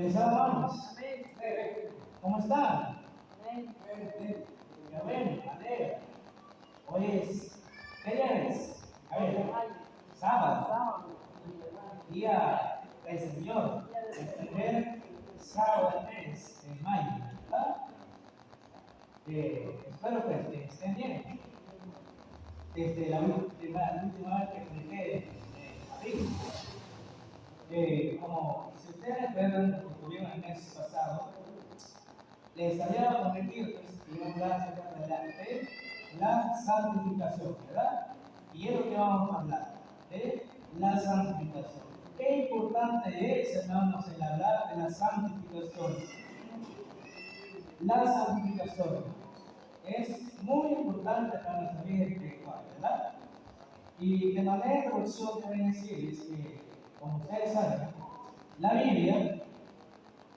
Les amamos. Amén. ¿Cómo están? Amén. Amén. Alegra. Hoy es, ¿qué día es? A ver, sábado, Sábado. día del Señor, el primer sábado del mes de mayo, ¿verdad? Espero que estén bien. Desde la última vez que expliqué abril, como si ustedes recuerdan lo que tuvieron el mes pasado, les había prometido que iba a hablar acerca de la santificación, ¿verdad? Y es lo que vamos a hablar, de la santificación. Qué importante es, hermanos, el hablar de la santificación. La santificación es muy importante para nuestra vida espiritual, ¿verdad? Y de manera de introducción te voy a decir es que, como ustedes saben, la Biblia,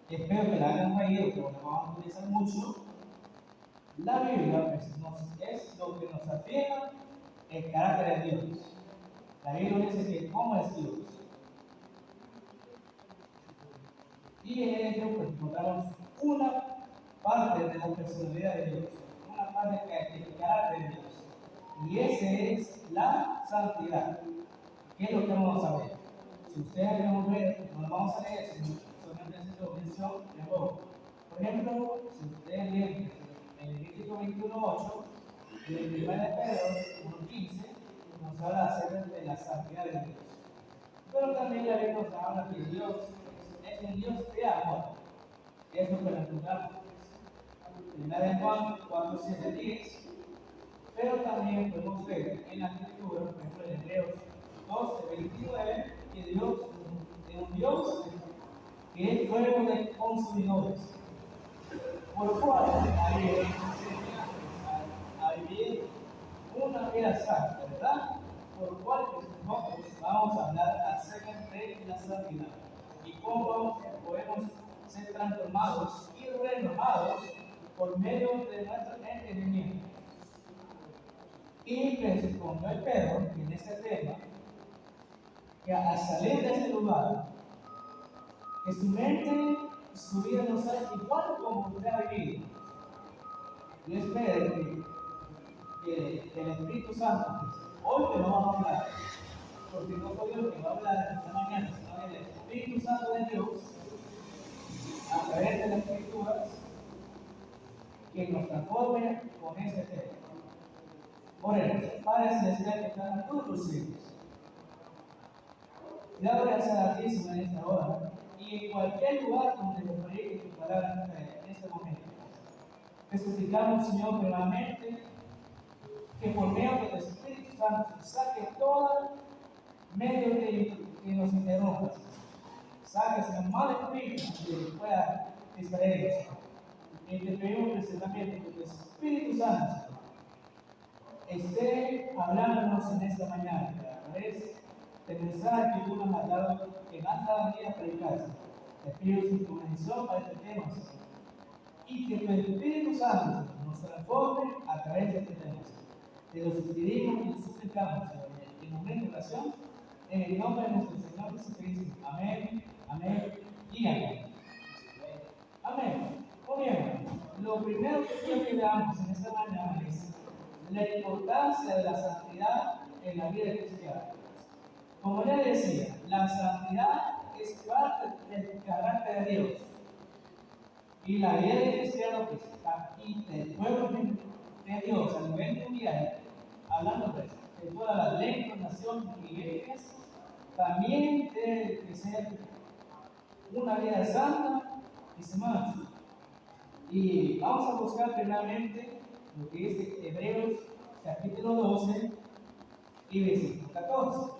espero que la hayan leído, pero la vamos a utilizar mucho. La Biblia es lo que nos afirma el carácter de Dios. La Biblia dice que cómo es Dios. Y en ello pues, encontramos una parte de la personalidad de Dios, una parte del carácter de Dios. Y ese es la santidad. ¿Qué es lo que vamos a ver? Si ustedes queremos ver, nos vamos a leer, solamente haciendo mención de nuevo. Por ejemplo, si ustedes leen en Levítico 21:8 y el 1 de Pedro 1:15, nos habla acerca de la santidad de Dios. Pero también la Biblia nos habla que Dios es un Dios de amor. Es lo que nos encontramos. Primera de Juan 4:7-10. Pero también podemos ver en la escritura, por ejemplo en Hebreos 12:29, que Dios es un Dios que es fuego de consumidores, por lo cual hay a vivir una vida santa, ¿verdad? Por lo cual nosotros vamos a hablar acerca de la santidad y cómo podemos ser transformados y renovados por medio de nuestro entendimiento. Y como el Pedro en este tema, que al salir de este lugar, que su mente, su vida no sea igual como usted ha vivido. Yo espero que el Espíritu Santo, hoy que no vamos a hablar, porque no soy yo que va a hablar esta mañana, sino el Espíritu Santo de Dios, a través de las Escrituras, que nos transforme con ese tema. Oremos, Padre Celestial que está en todos los cielos. Ya voy a hacer a ti en esta hora y en cualquier lugar donde te proyecte tu palabra en este momento. Te suplicamos, Señor, nuevamente que por medio del Espíritu Santo saque todo medio que nos interrumpa. Saque, Señor, mal espíritu que pueda distraernos. Y te pedimos precisamente que tu Espíritu Santo esté hablándonos en esta mañana a través del mensaje que tú nos has dado, que nos has dado a predicar. Te pido tu bendición para este tema, Señor. Y que tu Espíritu Santo nos transforme a través de este tema. Te lo pedimos y lo suplicamos, Señor, en momento de oración, en el nombre de nuestro Señor Jesucristo. Amén, amén y amén. Amén. Muy bien, lo primero que quiero que veamos en esta mañana es la importancia de la santidad en la vida cristiana. Como ya decía, la santidad es parte del carácter de Dios. Y la vida del cristiano que está aquí, del pueblo de Dios a nivel mundial, hablando de todas las lenguas, naciones y iglesias, también debe ser una vida santa y semana. Y vamos a buscar primeramente lo que es Hebreos capítulo 12 y versículo 14.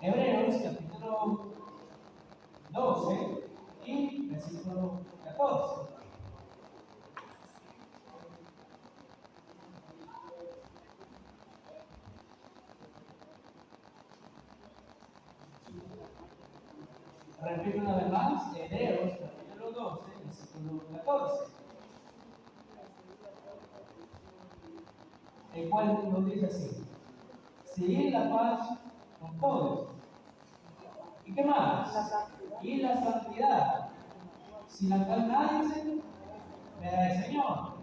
Hebreos capítulo 12 y versículo 14. Repito una vez más, Hebreos capítulo 12, versículo 14. El cual nos dice así: seguid la paz con todos ¿Y qué más? Y la santidad, sin la cual nadie se verá al Señor.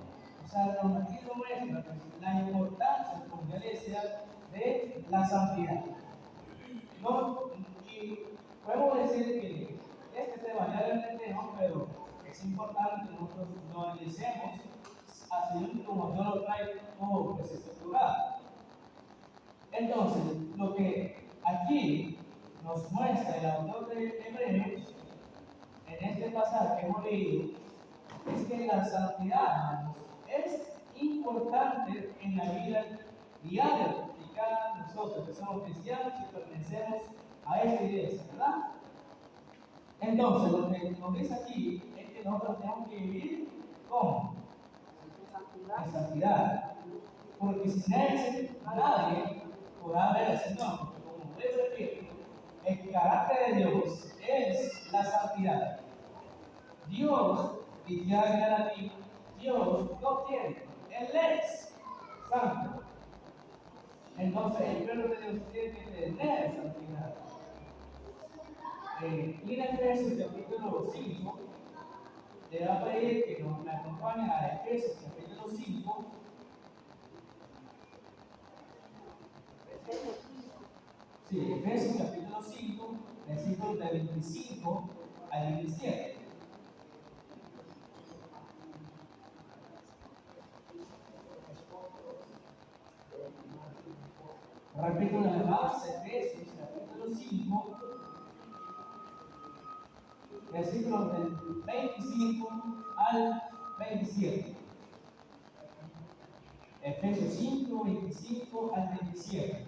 O sea, aquí lo muestra la importancia, como ya le decía, de la santidad. No, y podemos decir que este tema ya lo entendemos, pero es importante que nosotros lo analicemos así como Dios lo trae todo pues, estructurado. Entonces, lo que aquí nos muestra el autor de Hebreos, en este pasaje que hemos leído, es que la santidad, hermanos, es importante en la vida diaria de cada nosotros que somos cristianos y pertenecemos a esta iglesia, ¿verdad? Entonces, lo que nos dice aquí es que nosotros tenemos que vivir ¿cómo? En santidad. Porque sin él nadie podrá ver al Señor. Como les repito, el carácter de Dios es la santidad. Dios, y ya señala aquí, Dios no tiene, Él es santo. Entonces el pueblo de Dios tiene que tener santidad. Y en Efesios capítulo 5, le va a pedir que nos acompañe a Efesios capítulo 5. Sí, Efesios capítulo 5, versículos de 25 al 27. Repito una vez más, Efesios capítulo 5, versículos del 25 al 27. Efesios 5, 25 al 27.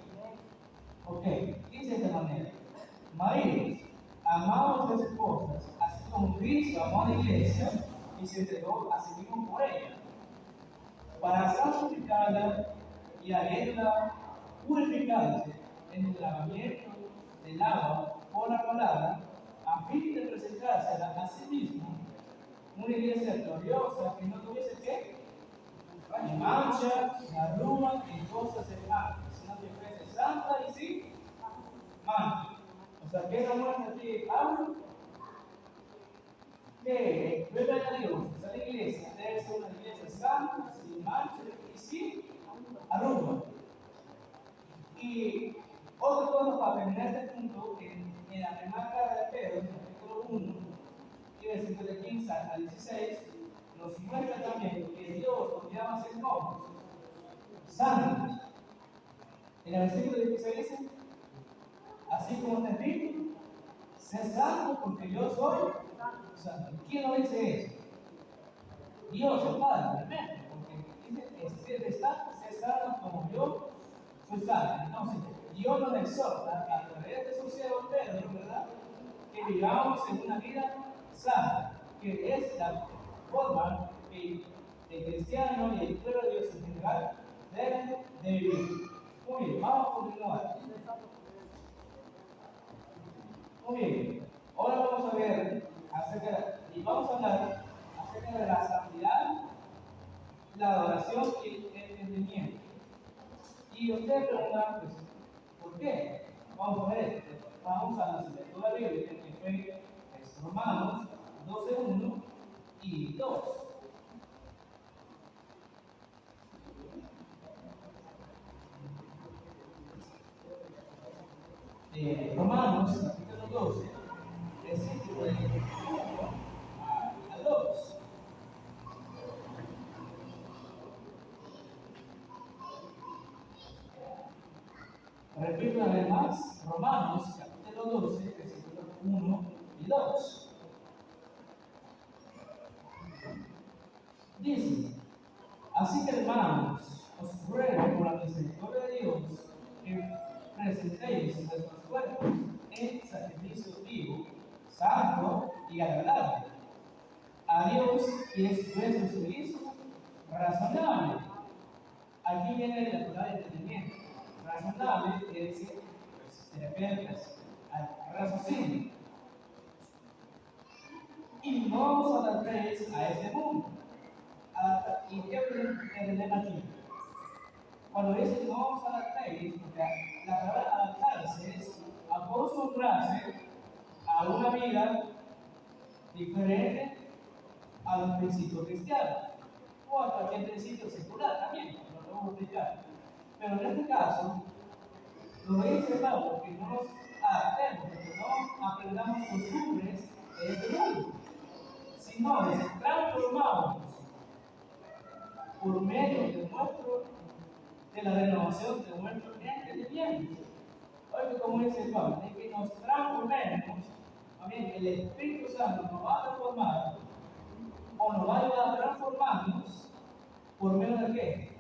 Ok, dice de esta manera: maridos, amados a vuestras esposas, así como Cristo amó a la iglesia y se entregó a sí mismo por ella, para santificarla y hacerla purificarse en el lavamiento del agua por la palabra, a fin de presentársela a sí mismo una iglesia gloriosa que no tuviese que ni mancha, ni arruga, ni cosas semejantes, sino que fuese santa y sin mancha. O sea, ¿qué nos muestra aquí Pablo? Que vuelve a Dios, esa iglesia debe ser una iglesia santa, sin mancha y sin arruga. Y otra cosa para terminar este punto, en la primera carta de Pedro, en el capítulo 1, y versículos de 15 al 16, nos muestra también que Dios nos llama a ser como santos. En el versículo 16 dice: así como está escrito, sé santo porque yo soy santo. ¿Quién lo dice eso? Dios, el Padre, realmente, porque dice: sé santo como yo soy santo. Entonces, Dios nos exhorta a través de su siervo Pedro, ¿verdad?, que vivamos en una vida santa, que es la forma que el cristiano y el pueblo de Dios en general deben de vivir. Muy bien, vamos a continuar. Muy bien, ahora vamos a ver y vamos a hablar acerca de la santidad, la adoración y el entendimiento. Y ustedes preguntan, pues, ¿por qué? Vamos a ver, vamos a la lectura bíblica que fue Romanos 12:1 y 2. Romanos capítulo 12, versículo del 1 al 2. Repito una vez más, Romanos capítulo 12, versículos 1 y 2. Dice: así que, hermanos, os ruego por la misericordia de Dios que presentéis vuestros cuerpos en sacrificio vivo, santo y agradable a Dios, que es vuestro servicio razonable. Aquí viene la palabra de entendimiento. Razonable quiere decir, pues, se refiere al raciocinio. Y no os adaptéis a este mundo. ¿Y qué entendemos aquí? Cuando dice no os adaptéis, porque la palabra adaptarse es acostumbrarse a una vida diferente a los principios cristianos o a cualquier principio secular también, lo podemos explicar. Pero en este caso, lo he observado porque no nos adaptemos, porque no aprendamos costumbres de este mundo, sino nos transformamos por medio de la renovación de nuestro entendimiento. Oye, como dice Pablo, de que nos transformemos, también el Espíritu Santo nos va a transformar o nos va a ayudar a transformarnos por medio de qué?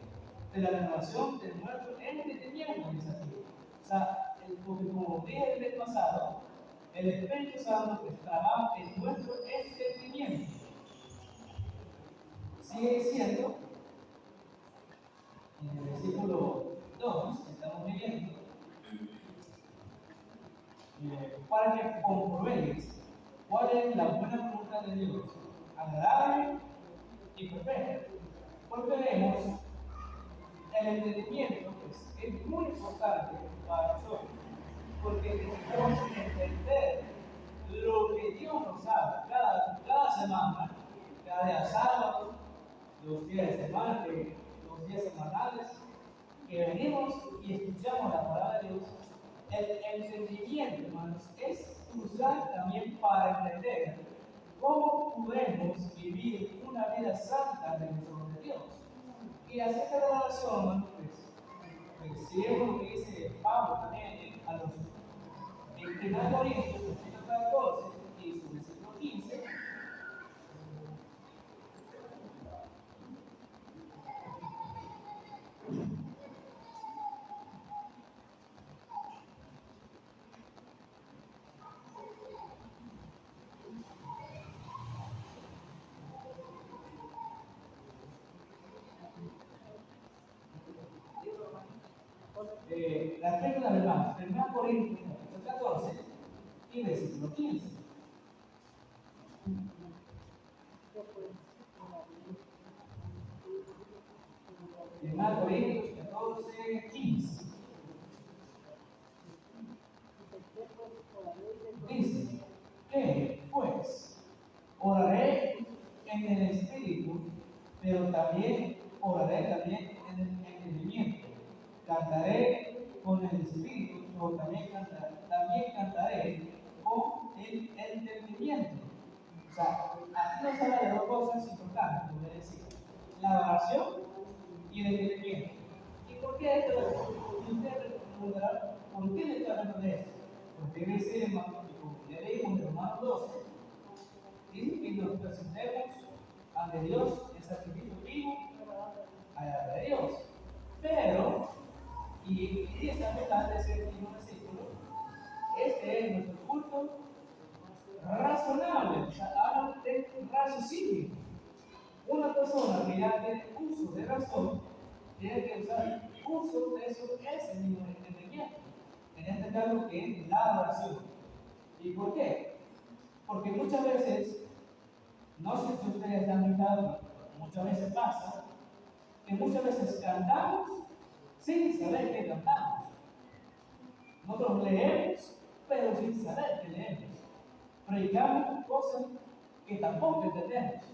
De la renovación de nuestro entendimiento. O sea, porque como dije el mes pasado, el Espíritu Santo trabaja en nuestro entendimiento. Sigue diciendo, en el versículo 2, estamos leyendo, para que comprobéis cuál es la buena voluntad de Dios, agradable y perfecta. Porque vemos el entendimiento, pues, es muy importante para nosotros, porque necesitamos entender lo que Dios nos habla cada semana, cada día sábado, los días de semana, los días semanales, que venimos y escuchamos la palabra de Dios. El entendimiento, hermanos, es usar también para entender cómo podemos vivir una vida santa de nuestro Dios. Y acerca de la oración, pues si es lo que dice Pablo también a los en 1 Corintios, capítulo 14 y su versículo 15. La regla de hermanos, 1 Corintios, capítulo 14 y versículo 15. 1 Corintios 14, 15. Dice, que pues oraré en el espíritu, pero también oraré también en el entendimiento. Cantaré con el espíritu, pero también cantaré con el entendimiento. O sea, aquí nos habla de dos cosas importantes, como decir, la oración y el entendimiento. ¿Y por qué esto? Usted preguntará, ¿por qué le está hablando de esto? Porque dice, hermano, como ya leímos en Romanos 12, dice que nos presentemos ante Dios en sacrificio vivo, agradable a Dios. Pero, y esta verdad de ese último versículo, este es nuestro culto razonable, o sea, habla de raciocinio. Una persona que ya tiene uso de razón, tiene que usar uso de ese mismo entendimiento. En este caso, que es la oración. ¿Y por qué? Porque muchas veces, no sé si ustedes han notado, muchas veces pasa, que muchas veces cantamos sin saber que cantamos. Nosotros leemos, pero sin saber que leemos. Predicamos cosas que tampoco entendemos.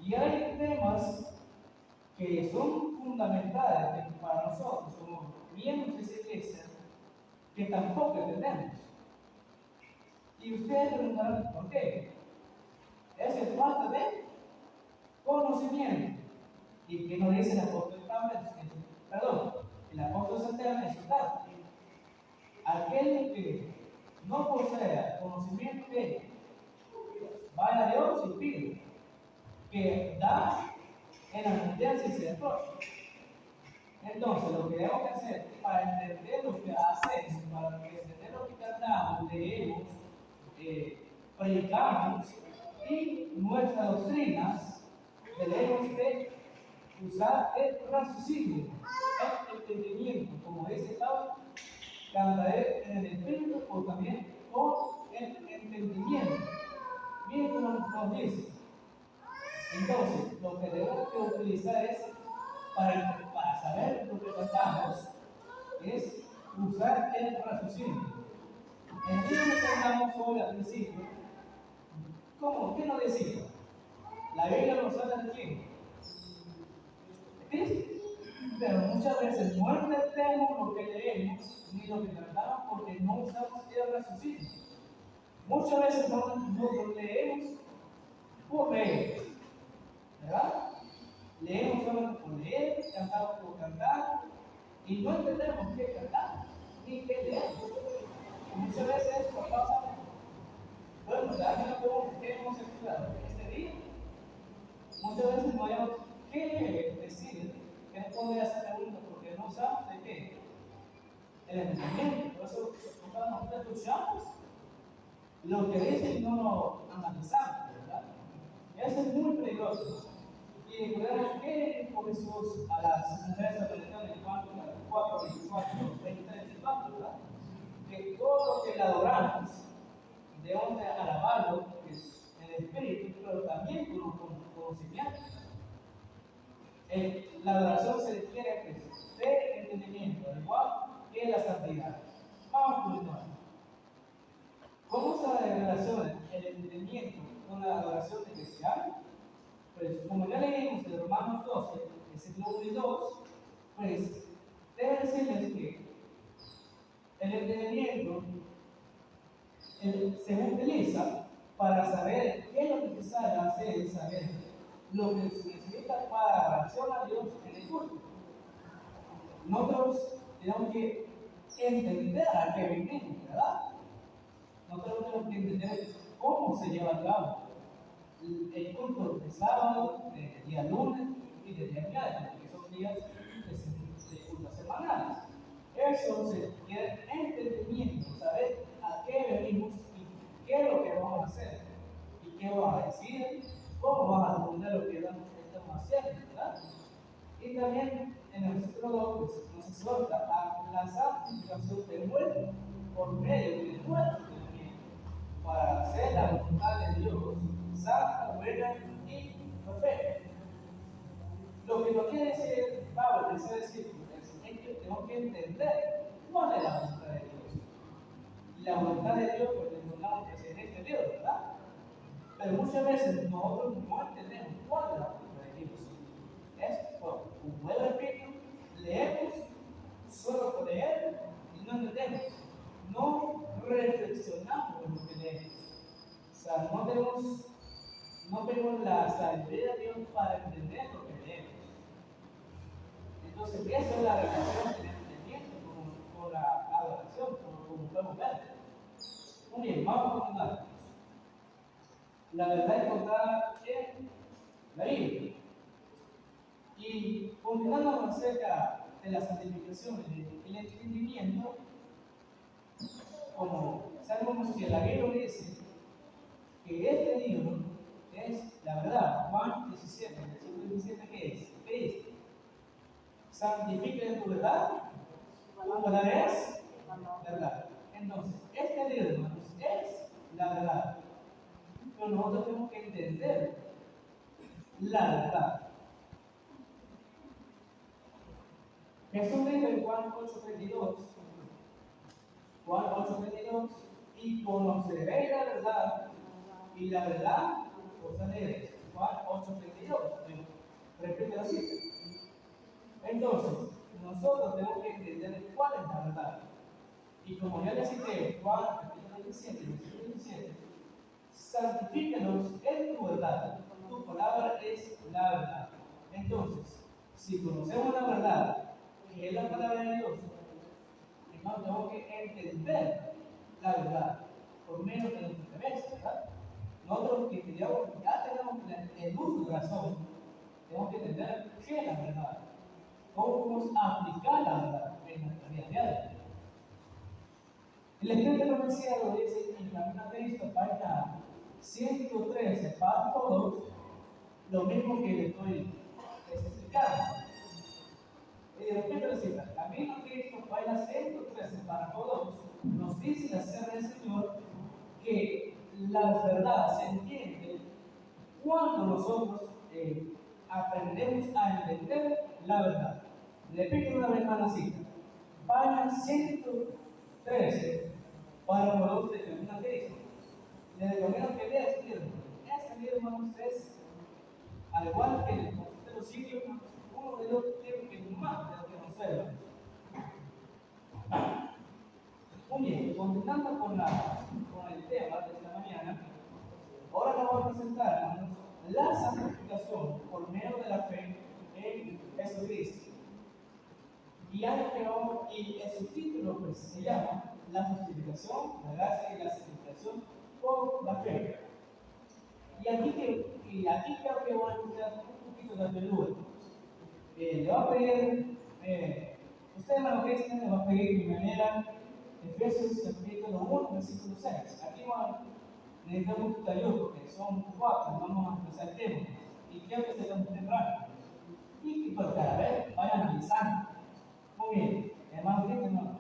Y hay temas que son fundamentales para nosotros, como miembros de esa iglesia, que tampoco entendemos. Y ustedes preguntarán, ¿por qué? Es falta de conocimiento. ¿Y qué nos dice el apóstol Pablo? Perdón, el apóstol Santiago en su carta. Aquel que no posea conocimiento de vaya a Dios y pide, que da en abundancia y se reprocha. Entonces, lo que tenemos que hacer para entender lo que hacemos, para entender lo que cantamos, leemos, predicamos y nuestras doctrinas, debemos de usar el raciocinio, el entendimiento, como dice Pablo, cantaré en el espíritu o también con el entendimiento. Miren cómo nos dice. Entonces, lo que debemos que utilizar es para saber lo que cantamos, es usar el raciocinio. El libro que tengamos hoy al principio, ¿cómo? ¿Qué nos decía? La Biblia nos habla de quién? De Cristo. Pero muchas veces no entendemos lo que leemos ni lo que tratamos porque no usamos el raciocinio. Muchas veces no lo leemos por leer, ¿verdad? Leemos solamente por leer, cantamos por cantar y no entendemos qué cantamos ni qué leemos. Y muchas veces esto pasa. Bueno, ya ¿qué hemos estudiado este día? Muchas veces no hayamos qué decir, qué responder a esa pregunta porque no sabemos de qué. El entendimiento. Por eso cuando nosotros escuchamos lo que dicen no lo analizamos, ¿verdad? Eso es muy peligroso. Y recordemos que dijo Jesús a las mujeres aprendidas de Juan 4, 24, 23, 24, ¿verdad? Que todo lo que le adoramos debemos de alabarlo en el espíritu, pero también con conocimiento. La adoración se requiere de entendimiento, al igual que la santidad. Vamos a continuar. ¿Cómo se relaciona el entendimiento con la adoración especial? Pues como ya leímos en Romanos 12, versículo 1 y 2, pues debe decirles que el entendimiento se utiliza para saber qué es lo que necesario hacer, saber lo que se necesita para la oración a Dios en el culto. Nosotros tenemos que entender a qué venimos, ¿verdad? Nosotros tenemos que entender cómo se lleva a cabo el culto de sábado, de día lunes y de día miércoles, porque son días de culto semanales. Eso se requiere entendimiento, saber a qué venimos y qué es lo que vamos a hacer, y qué vamos a decir, cómo vamos a responder lo que estamos haciendo, ¿verdad? Y también en el versículo 2 pues, nos exhorta a la santificación del cuerpo por medio del cuerpo para hacer la voluntad de Dios, santa, buena y perfecta. Lo que nos quiere decir Pablo en ese versículo es que tenemos que entender cuál es la voluntad de Dios. Y la voluntad de Dios, pues entendamos que es este Dios, ¿verdad? Pero muchas veces nosotros no entendemos cuál es la voluntad de Dios. Es por un buen espíritu, leemos solo por leer y no entendemos. No reflexionamos en lo que leemos. O sea, no tenemos la sabiduría de Dios para entender lo que leemos. Entonces, esa es la relación del entendimiento con la adoración, como podemos ver. Muy bien, vamos a continuar. La verdad encontrada en la Biblia. Y continuando acerca de la santificación y el entendimiento, como sabemos que la Biblia dice que este libro es la verdad. Juan 17, versículo 17, ¿qué es? ¿Qué dice? Santifiquen tu verdad, tu verdad es verdad. Entonces, este libro, hermanos, es la verdad. Pero nosotros tenemos que entender la verdad. Jesús dijo en Juan 8:32, Juan 8:32, y conoceréis la verdad, y la verdad os haréis. Juan 8:32. Repite la cita. Entonces, nosotros tenemos que entender cuál es la verdad. Y como ya les cité, Juan capítulo 17, versículo 17, santifícanos en tu verdad. Tu palabra es la verdad. Entonces, si conocemos la verdad, que es la palabra de Dios, entonces tenemos que entender la verdad por medio de nuestra cabeza, ¿verdad? Nosotros que ya tenemos el uso de razón, tenemos que entender qué es la verdad, cómo podemos aplicar la verdad en nuestra vida diaria. El escrito de la profecía lo dice en Camino a Cristo, página 113, para todos, lo mismo que le estoy explicando. Y repito la cita, Camino a Cristo, página 113, para todos, nos dice la sierva del Señor que la verdad se entiende cuando nosotros aprendemos a entender la verdad. Repito una vez más la cita, página 113, para poder usted una crisis. Le recomiendo que lea este libro. Este libro, hermanos, es, al igual que el de los sitios, uno de los libros que más de lo que nos suele. Muy bien, continuando con el tema de esta mañana, ahora le voy a presentar, hermanos, la santificación por medio de la fe en Jesucristo. Y el subtítulo pues, se llama la justificación, la gracia y la santificación por la fe. Y aquí creo que voy a escuchar un poquito de apertura. Le va a pedir, usted, hermano Cristian, le va a pedir de manera Efesios capítulo 1, versículo 6. Aquí necesitamos tu ayuda porque son 4, vamos a empezar el tema. Y quiero que se lo temprano. Y pues cada vez vayan analizando. Muy bien, hermano Cristian,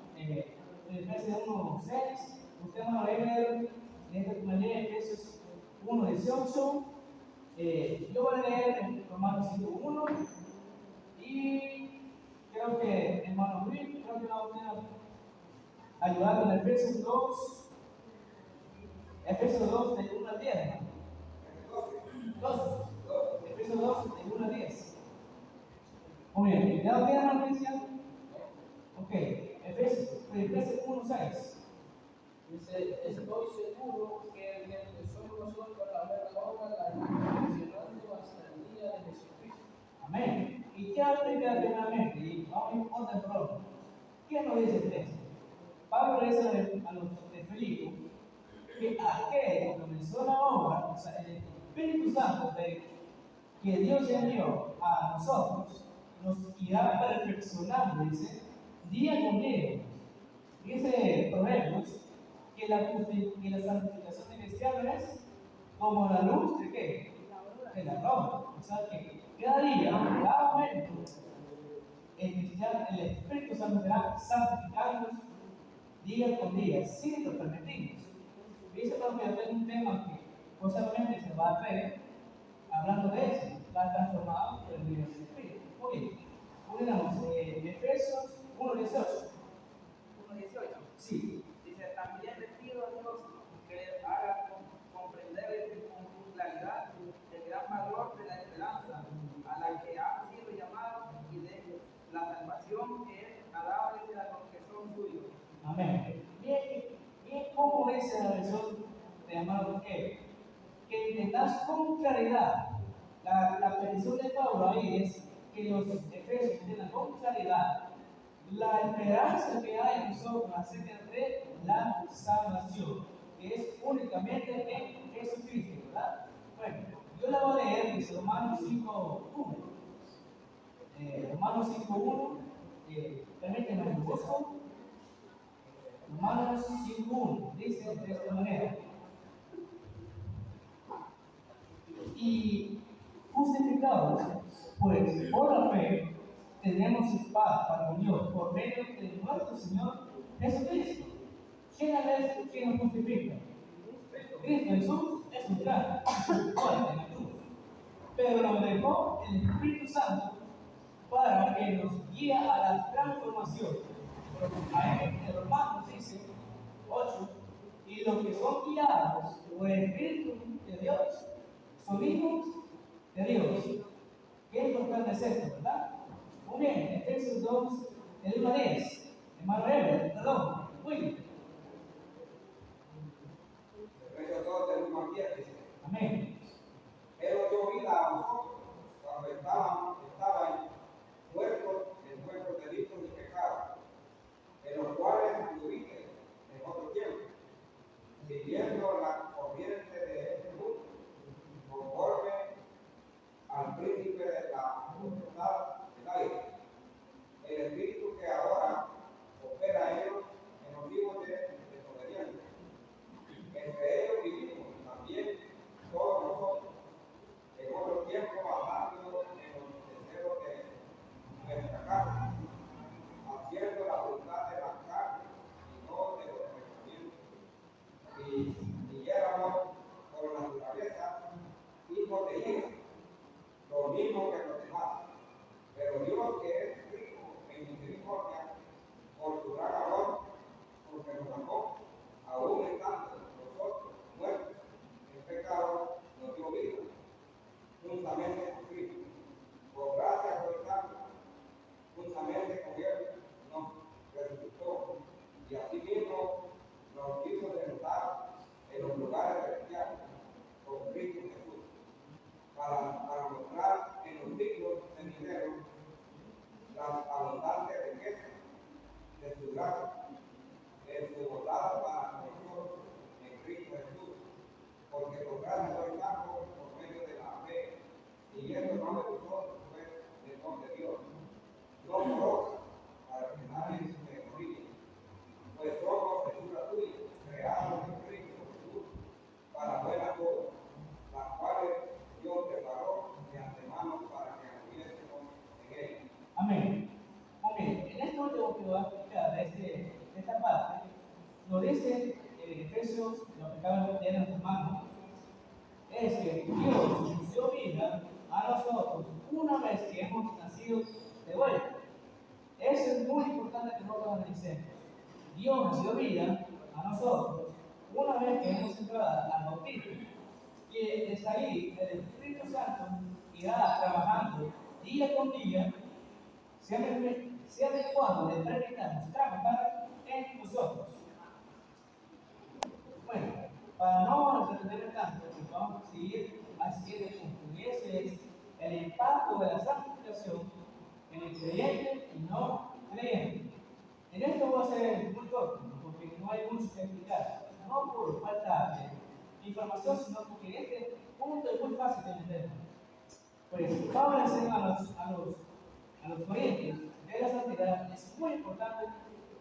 Efesios 1, 6. Usted, hermano, va a leer de manera Efesios 1, 18. Yo voy a leer en Romanos 5:1 y creo que hermano Luis, creo que vamos a ayudar con Efesios 2, de 1 al 10. 2, Efesios 2, de 1 al 10. Muy bien, ¿ya lo tiene, hermano Cristian? Ok, Efesios 1, 6. Dice, estoy seguro que el que empezó en nosotros la buena obra la irá perfeccionando hasta el día de Jesucristo. Amén. ¿Y qué aplica finalmente? Y vamos a otro problema. ¿Qué nos dice el texto? Pablo le dice a los de Filipo que aquel que comenzó la obra, o sea, el Espíritu Santo que Dios envió a nosotros, nos irá perfeccionando, dice, día con día. Dice Proverbios que la santificación del cristiano es como la luz de qué? De la ropa. O sea que cada día, cada momento, el Espíritu Santo será santificándonos día con día, si lo permitimos. Dice también un tema que posiblemente se va a ver hablando de eso, la transformada por el Dios del Espíritu. Muy bien, unamos Efesios 1:18. 1:18. Sí. Dice, también le pido a Dios que le haga comprender con claridad el gran valor de la esperanza a la que han sido llamados y de la salvación que es agradable a los que son suyos. Amén. Bien, ¿cómo dice la versión de amado que entendas con claridad? La petición de Pablo ahí es que los efesios entiendan con claridad la esperanza que hay en nosotros acerca de la salvación, que es únicamente en Jesucristo, ¿verdad? Bueno, yo la voy a leer, dice Romanos 5:1. Romanos 5:1, permítanme un poco. Romanos 5:1 dice de esta manera: y justificados, pues por la fe tenemos paz para con Dios por medio de nuestro Señor Jesucristo. ¿Quién es quien nos justifica? Cristo Jesús es un gran fuerte en la cruz, pero nos dejó el Espíritu Santo para que nos guíe a la transformación. Ahí en Romanos dice 8, y los que son guiados por el Espíritu de Dios son hijos de Dios. Qué importante es esto, ¿verdad? Muy bien, Efesios 2, el 1 a 10. Hermano Ever, perdón, muy bien. Efesios 2, del 1 al 10 dice: Amén. Pero dio vida a vosotros cuando estaban muertos en vuestros delitos y pecados, en los cuales anduviste en otro tiempo, siguiendo la corriente de este mundo, conforme al príncipe de la potestad del aire, el espíritu que ahora opera en los vivos Y así mismo nos quiso sentar en los lugares celestiales con Cristo Jesús, para mostrar en los siglos venideros las abundantes riquezas de su gracia, en su bondad para nosotros en Cristo Jesús, porque por gracia soy salvo por medio de la fe, y esto no de vosotros, pues, es don de Dios, no por obra, para que nadie se gloríe, pues somos hechura suya, creados en Cristo Jesús, para buenas obras, las cuales Dios preparó de antemano para que anduviésemos en ellas. Amén. Muy bien, en este último que voy a explicar de esta parte, nos dice Efesios, lo que acaban de leer en sus manos, es que Dios nos dio vida a nosotros una vez que hemos nacido de vuelta. Eso es muy importante que nosotros analicemos. Dios nos dio vida a nosotros una vez que hemos entrado al bautismo. Y está ahí el Espíritu Santo irá trabajando día con día, siempre y cuando le permitamos trabajar en nosotros. Bueno, para no entretener tanto, vamos a seguir al siguiente punto, y ese es el impacto de la santificación en el creyente y no creyente. En esto voy a ser muy corto, porque no hay mucho que explicar, no por falta de información, sino porque este punto es muy fácil de entender. Pues Pablo enseña a los creyentes de la santidad, es muy importante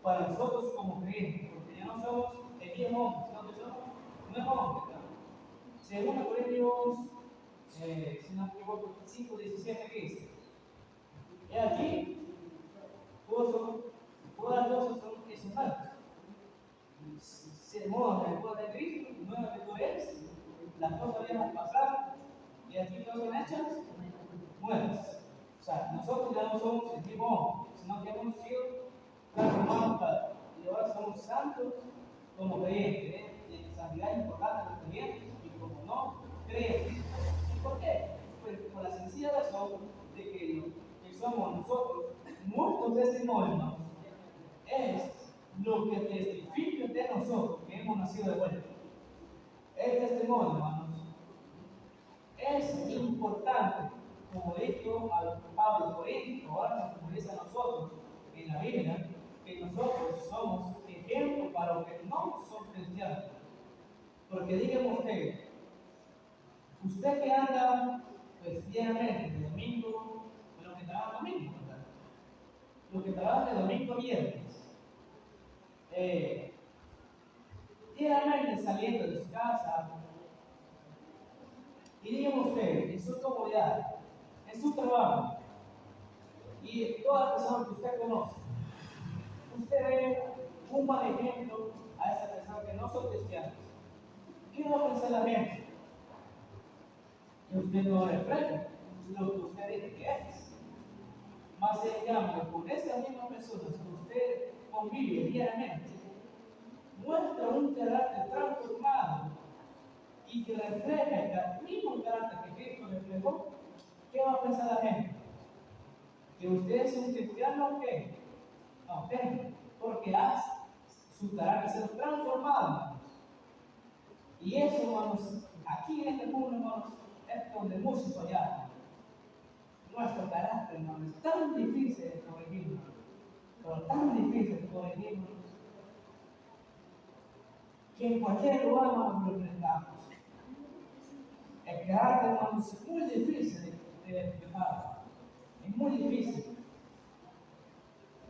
para nosotros como creyentes, porque ya no somos el viejo hombre, sino que somos un nuevo hombre. Según Corintios, si no me equivoco, 5, 17, 15. Y aquí, todas las cosas son nuevas. Se mueve el poder de Cristo, nueva que tú eres, las cosas viejas pasaron, y aquí todas son hechas nuevas. O sea, nosotros ya no somos el tipo hombre, sino que hemos sido transformados para, y ahora somos santos como creyentes. Y la santidad es importante a los creyentes y como no creyentes. ¿Y por qué? Pues por la sencilla razón de que somos nosotros muchos testimonios, es lo que testifica de nosotros que hemos nacido de vuelta. El testimonio, hermanos, es importante, como dijo a Pablo Corinto, ahora nos dice a nosotros en la Biblia, que nosotros somos ejemplo para los que no son cristianos. Porque dígame usted que anda pues diariamente, de domingo, bueno, que trabaja domingo, ¿verdad? Los que trabajan de domingo a viernes, diariamente saliendo de su casa, y dígame usted, en su comodidad, en su trabajo, y todas las personas que usted conoce, usted ve un mal ejemplo a esa persona que no son cristianos. ¿Qué va a pensar la gente? Que usted no refleja lo que usted dice que es. Más en cambio, con esas mismas personas que usted convive diariamente, muestra un carácter transformado y que refleja el mismo carácter que Cristo reflejó. ¿Qué va a pensar la gente? ¿Que usted es un cristiano o qué? No, usted, porque hace su carácter ser transformado, hermanos. Y eso, hermanos, aquí en este mundo, hermanos, es donde muchos fallaron. Nuestro carácter, hermanos, es tan difícil de corregir, pero tan difícil de corregir, que en cualquier lugar, hermanos, lo presentamos. El carácter, hermanos, es muy difícil de explicar. Es muy difícil.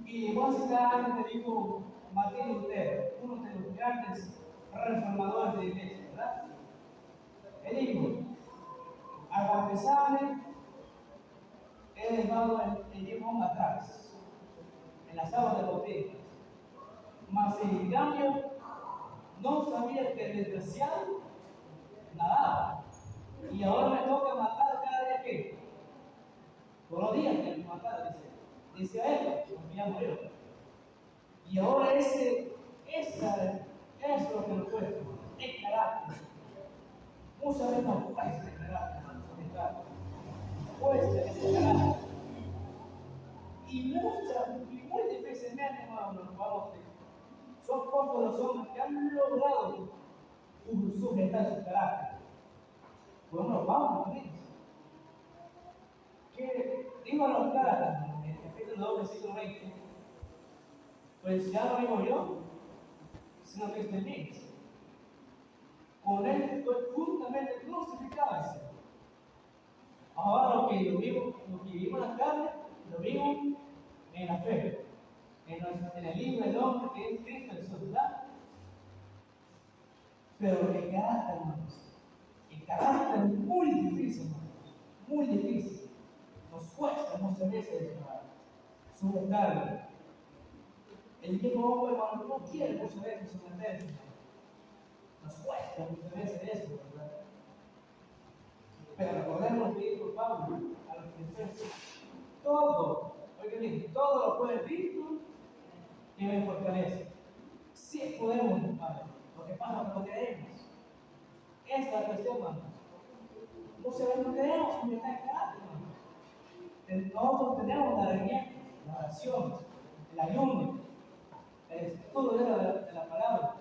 Y voy a citar algo que dijo Martín Lutero, uno de los grandes reformadores de la iglesia, ¿verdad? Él dijo: al bautizarme, he dejado el limón atrás, en las aguas del bautismo. Mas en cambio, no sabía que el desgraciado nadaba. Y ahora me toca matar cada día que. Todos los días que me matar, dice a él, porque ya murió. Y ahora eso es lo que nos cuesta, el carácter. Muchas veces nos cuesta el carácter, cuesta ese carácter. Y muy difícilmente, hermano, nos vamos a Son pocos los hombres que han logrado sujetar su carácter. Bueno, Pablo también. Que digo a los Gálatas, en el capítulo 2, versículo 20, pues ya no vivo yo, sino que estoy bien. Con él estoy juntamente crucificado. Ahora lo que vivo en la carne, lo vivo en la fe, en el Hijo del Hombre que es Cristo Jesús, ¿verdad? Pero el carácter, hermanos, el carácter es muy difícil, hermanos, muy difícil. Nos cuesta muchas veces sujetarlo. El mismo hombre, hermano, no quiere muchas veces someterse. Nos cuesta muchas veces eso, ¿verdad? Pero recordemos lo que dijo Pablo a los Filipenses: todo, oigan bien, todo lo puede Cristo que me fortalece. Sí podemos, Padre. Lo que pasa es que no queremos. Esta es la cuestión, hermanos. Muchas veces no queremos sujetar el carácter, hermanos. Nosotros tenemos la herramienta, la oración, el ayuno, el estudio de la palabra.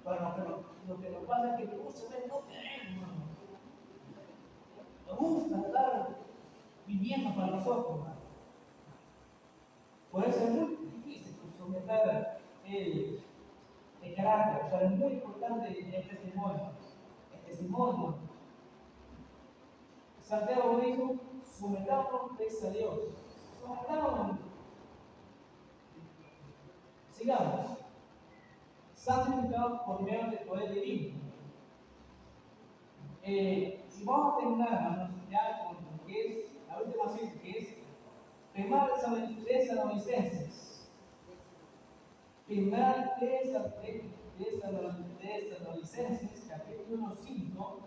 Pero lo que nos pasa es que muchas veces no queremos, hermanos. Nos gusta estar viviendo para nosotros, hermano. Por eso es muy difícil sujetar el carácter, pero es muy importante el testimonio. El testimonio. Santiago dijo: sometámonos a Dios. Sometámonos. Sigamos. Santificados por medio del poder divino. Y vamos a terminar, hermanos, ya con lo que es la última cita, que es Primera Tesalonicenses. Primera Tesalonicenses, capítulo 5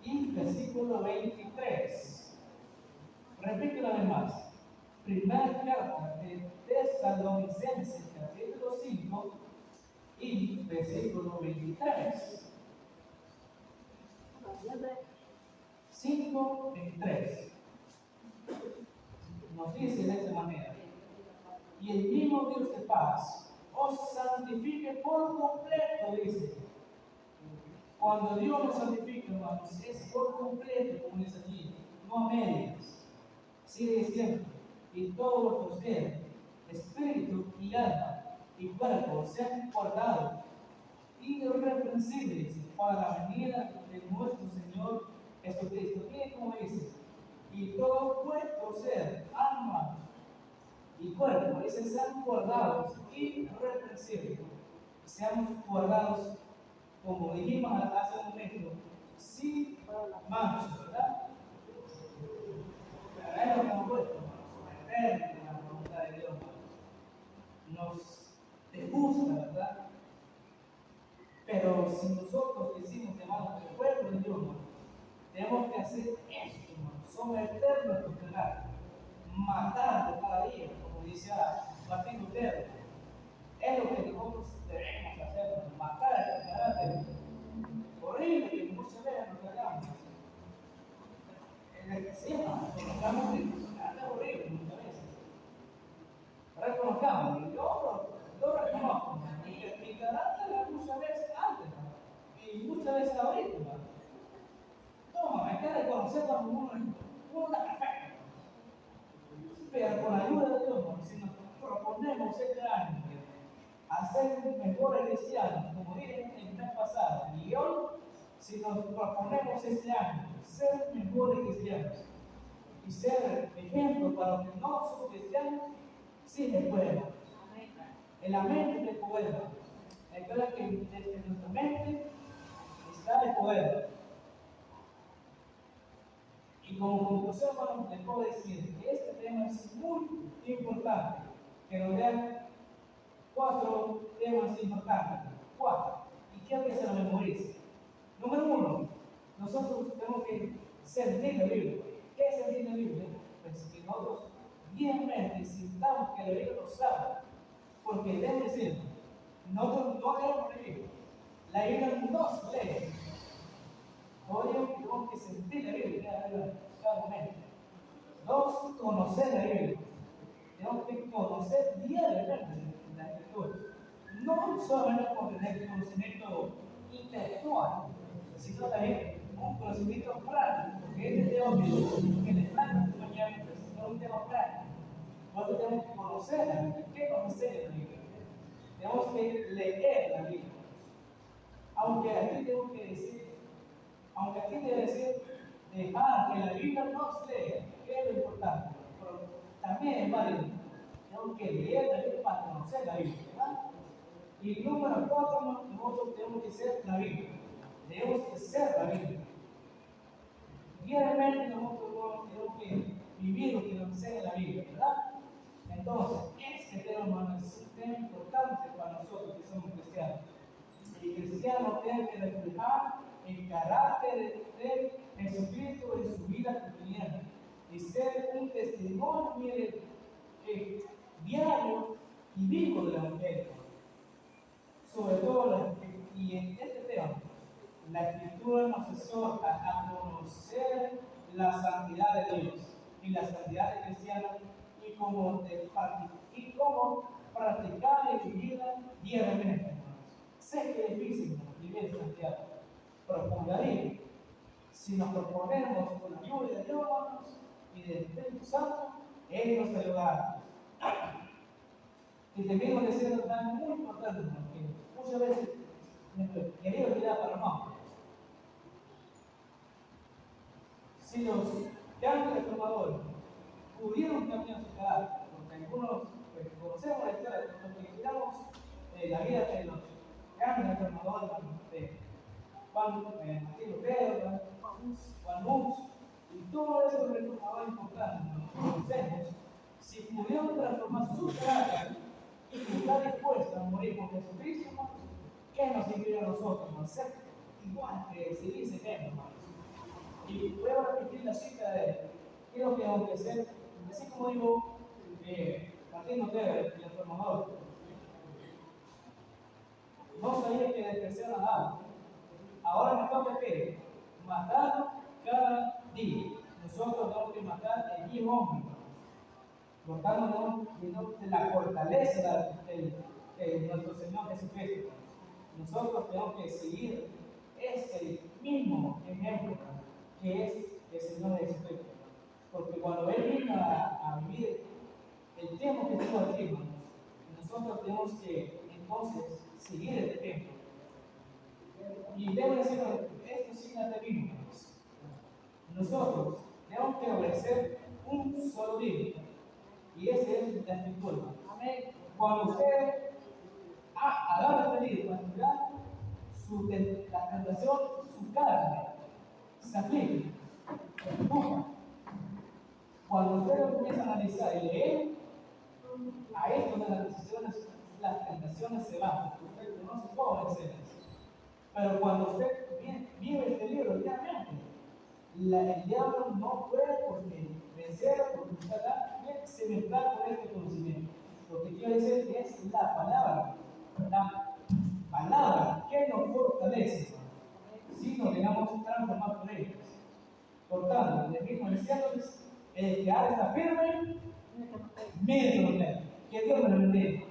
y versículo 23. Repito una vez más. Primera carta de Tesalonicenses, capítulo 5 y versículo 23. 5:23 nos dice de esta manera: y el mismo Dios de paz os santifique por completo, dice. Cuando Dios nos santifica, hermanos, es por completo, como dice aquí, no a medias. Sigue diciendo: y todo vuestro ser, espíritu y alma y cuerpo sean guardados irreprensibles para la venida de nuestro Señor Jesucristo. Miren cómo dice: y todo vuestro ser, alma y cuerpo, dice, sean guardados irreprensibles. Seamos guardados, como dijimos hace un momento, sin mancha, ¿verdad? Pero es lo que hemos puesto, someternos a la voluntad de Dios. Nos disgusta, ¿verdad? Pero si nosotros decimos que vamos al pueblo de Dios, tenemos que hacer esto, someter nuestro carácter, matarlo cada día, como dice Martín Lutero. Es lo que nosotros debemos hacer, matar el carácter horrible que muchas veces nos hagamos. Sí, conozcamos el carácter horrible muchas veces. Reconozcamos, yo lo reconozco. Mi carácter muchas veces antes, y muchas veces ahorita. No, hay que reconocer cuando uno está perfecto. Pero con la ayuda de Dios, si nos proponemos este año a ser mejores cristianos, como dije el mes pasado, y hoy, si nos proponemos este año ser mejores cristianos y ser ejemplo para los que no son cristianos, sí se puede. En la mente se puede. Recuerda que desde nuestra mente está el poder. Y como conclusión, bueno, les puedo decir que este tema es muy importante, que nos den 4 temas importantes. 4. Y quiero que se lo memorice. Número 1, nosotros tenemos que sentir la Biblia. ¿Qué es sentir la Biblia? Pues que nosotros diariamente sintamos que la Biblia nos habla. Porque deben decir, nosotros no leemos la Biblia. La Biblia nos lee. Hoy tenemos que sentir la Biblia cada momento. 2, conocer la Biblia. Tenemos que conocer diariamente la Escritura. no solamente por tener conocimiento intelectual, sino también un conocimiento práctico, porque este tema que les plantean mañana es un tema práctico. Nosotros tenemos que conocer la Biblia. ¿Qué conocer la Biblia? Tenemos que leer la Biblia. Aunque aquí tengo que decir, aunque aquí debe decir, dejar que la Biblia nos lea, que es lo importante, pero también es válido. Tenemos que leer la Biblia para conocer la Biblia, ¿verdad? Y número 4, nosotros tenemos que ser la Biblia. Debemos que ser la Biblia. Diariamente nosotros tenemos que vivir lo que nos enseña la Biblia, ¿verdad? Entonces, este tema es un tema importante para nosotros que somos cristianos. El cristiano tiene que reflejar el carácter de Jesucristo en su vida cotidiana y ser un testimonio diario y vivo del Evangelio. Sobre todo, y en este tema, la Escritura nos exhorta a conocer la santidad de Dios y la santidad del cristiano y cómo practicar y vivirla diariamente. Sé que es difícil vivir en santidad, pero con la Biblia, si nos proponemos con la ayuda de Dios y del Espíritu Santo, Él nos ayudará. Y debemos de ser algo muy importante, porque muchas veces quería olvidar para no. Si los grandes reformadores pudieron cambiar su carácter, porque algunos conocemos la historia, los que estudiamos la vida de los grandes reformadores, Martín Lutero, Juan Hus, y todos esos reformadores importantes, los conocemos, si pudieron transformar su carácter y estar dispuestos a morir por Jesucristo, ¿qué nos sirve a nosotros? ¿No? Ser igual que seguir ese ejemplo, hermanos. Y voy a repetir la cita de él. Quiero que aunque sea, así como digo, Martín Lutero, el reformador, no sabía que despreciar a nada. Ahora me toca que matar cada día. Nosotros tenemos que matar el viejo hombre. Por tanto, de la fortaleza de nuestro Señor Jesucristo. Nosotros tenemos que seguir ese mismo ejemplo que es el Señor Jesucristo. Porque cuando Él vino a vivir el tiempo que estuvo aquí, nosotros tenemos que entonces seguir el ejemplo. Y debo decir, esto sí no es bíblico. Nosotros tenemos que obedecer un solo día. Y ese es la escritura. Amén. Cuando usted agarra este libro, la tentación, su carne se aflige, se empuja. Cuando usted lo comienza a analizar y leer, a esto de las tentaciones se van. Usted conoce todas las escenas. Pero cuando usted vive este libro diariamente, el diablo no puede vencer porque usted se mezcla con este conocimiento. Lo que quiero decir es la palabra que nos fortalece si nos dejamos transformar por ellos. Por tanto, le mismo diciéndoles, el que ahora está firme, mire que Dios me lo bendiga.